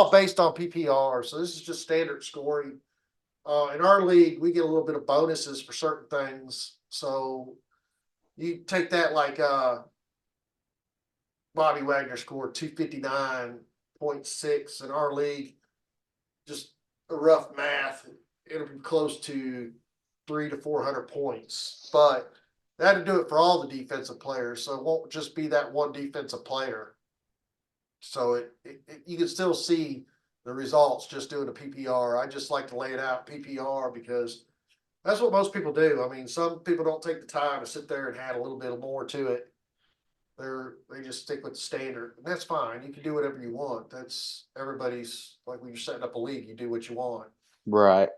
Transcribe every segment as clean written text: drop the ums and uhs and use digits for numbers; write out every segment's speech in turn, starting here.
all based on PPR, so this is just standard scoring. In our league, we get a little bit of bonuses for certain things. So you take that like Bobby Wagner scored 259.6 in our league. Just a rough math, it'll be close to 300 to 400 points. But they had to do it for all the defensive players, so it won't just be that one defensive player. So you can still see the results just doing a PPR. I just like to lay it out PPR because that's what most people do. I mean, some people don't take the time to sit there and add a little bit more to it. They just stick with the standard, and that's fine. You can do whatever you want. That's everybody's like when you're setting up a league, you do what you want. Right.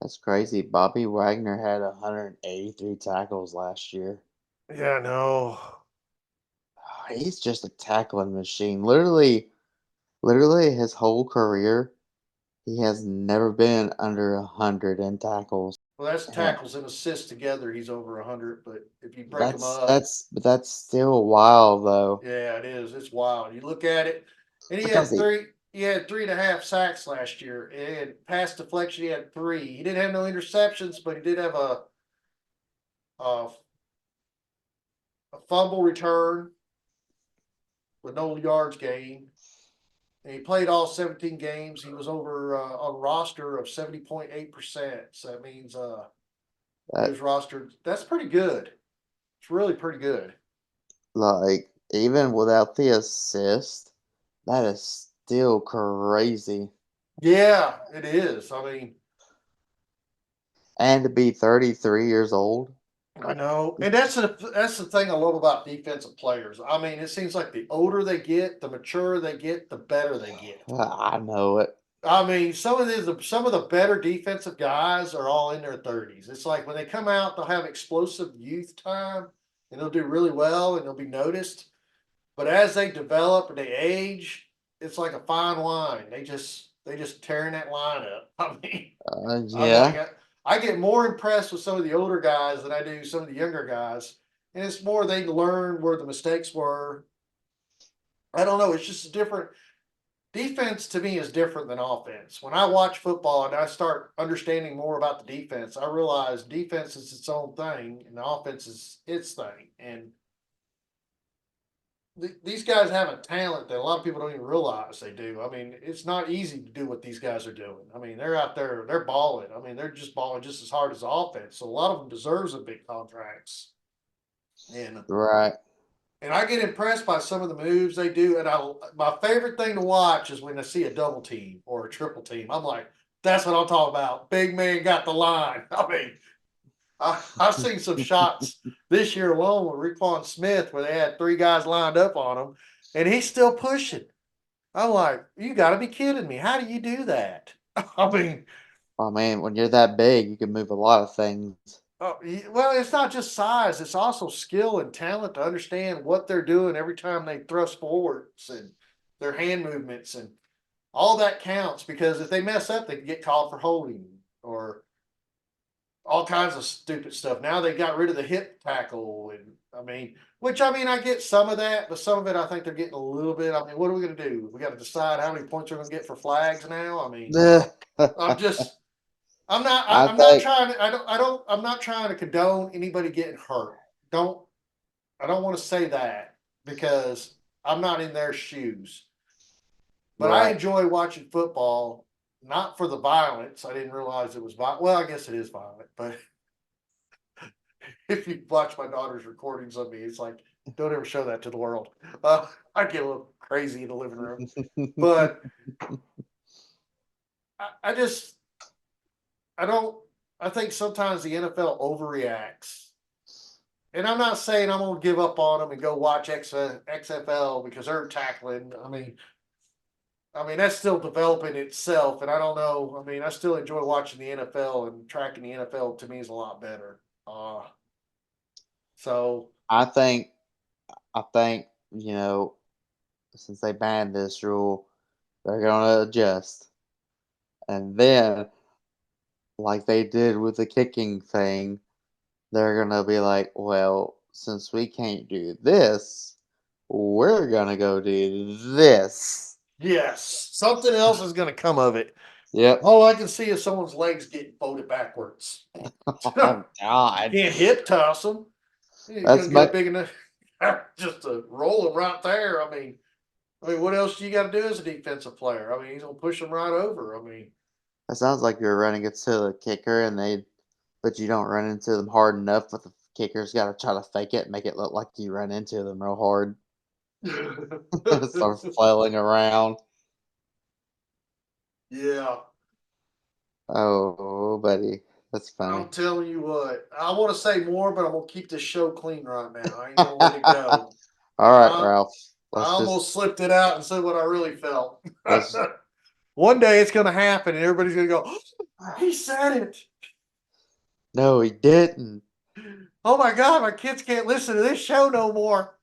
That's crazy. Bobby Wagner had 183 tackles last year. Yeah, no. He's just a tackling machine. Literally his whole career, he has never been under 100 in tackles. Well, that's And tackles and assists together. He's over 100, but if you break them that's up, that's but that's still wild though. yeah, it is. It's wild. You look at it, and he Because had he three. He had 3.5 sacks last year, and pass deflection. He had three. He didn't have no interceptions, but he did have a, a fumble return with no yards gained. And he played all 17 games. He was over on roster of 70.8%. So that means he that was rostered. That's pretty good. It's really pretty good. like even without the assist, that is still crazy. Yeah, it is. I mean, And to be 33 years old, I know, and that's the thing I love about defensive players. I mean, it seems like the older they get, the mature they get, the better they get. I know it. I mean, some of the better defensive guys are all in their 30s. It's like when they come out, they'll have explosive youth time, and they'll do really well, and they'll be noticed. But as they develop and they age, it's like a fine wine. They just tearing that line up. I mean, I'm like Yeah. I get more impressed with some of the older guys than I do some of the younger guys, and it's more they learn where the mistakes were. I don't know. It's just a different defense to me is different than offense. When I watch football and I start understanding more about the defense, I realize defense is its own thing and the offense is its thing. And these guys have a talent that a lot of people don't even realize they do. I mean, it's not easy to do what these guys are doing. I mean, they're out there, they're balling. I mean, they're just balling just as hard as the offense. So a lot of them deserves a big contracts. And Right. and I get impressed by some of the moves they do. And my favorite thing to watch is when I see a double team or a triple team. I'm like, that's what I'm talking about. Big man got the line. I mean, I've seen some shots this year alone with Raekwon Smith where they had three guys lined up on him, and he's still pushing. I'm like, you got to be kidding me! How do you do that? I mean, I mean, when you're that big, you can move a lot of things. well, it's not just size; it's also skill and talent to understand what they're doing every time they thrust forwards and their hand movements and all that counts because if they mess up, they can get called for holding or all kinds of stupid stuff. Now they got rid of the hip tackle, and I mean, which I mean, I get some of that, but some of it I think they're getting a little bit. I mean, what are we going to do? We got to decide how many points we're going to get for flags now. I mean, I'm just, I I'm not think, trying. I'm not trying to condone anybody getting hurt. Don't, I don't want to say that because I'm not in their shoes. But I right. enjoy watching football, not for the violence. I didn't realize it was violent. Well, I guess it is violent, but if you watch my daughter's recordings of me, it's like, don't ever show that to the world. I get a little crazy in the living room, but I just, I don't, I think sometimes the NFL overreacts. And I'm not saying I'm going to give up on them and go watch XFL because they're tackling. I mean that's still developing itself, and I don't know. I mean, I still enjoy watching the NFL and tracking the NFL. To me, is a lot better. So I think, I think, since they banned this rule, they're gonna adjust, and then, like they did with the kicking thing, they're gonna be like, well, since we can't do this, we're gonna go do this. Yes, something else is going to come of it. Yep. All I can see is someone's legs getting folded backwards. Oh God. Can't hip toss them. He's That's going to get my. a big enough just to roll him right there. I mean, what else do you got to do as a defensive player? I mean, he's going to push them right over. I mean, That sounds like you're running into the kicker, but you don't run into them hard enough. But the kicker's got to try to fake it, make it look like you run into them real hard. Start flailing around. yeah. Oh, buddy, that's I'm funny. telling you what, I want to say more, but I'm gonna keep this show clean right now. I ain't gonna let it go. All right, I Ralph. I Let's just almost slipped it out and said what I really felt. let's. One day it's gonna happen, and everybody's gonna go, "He said it." No, he didn't. Oh my God, my kids can't listen to this show no more.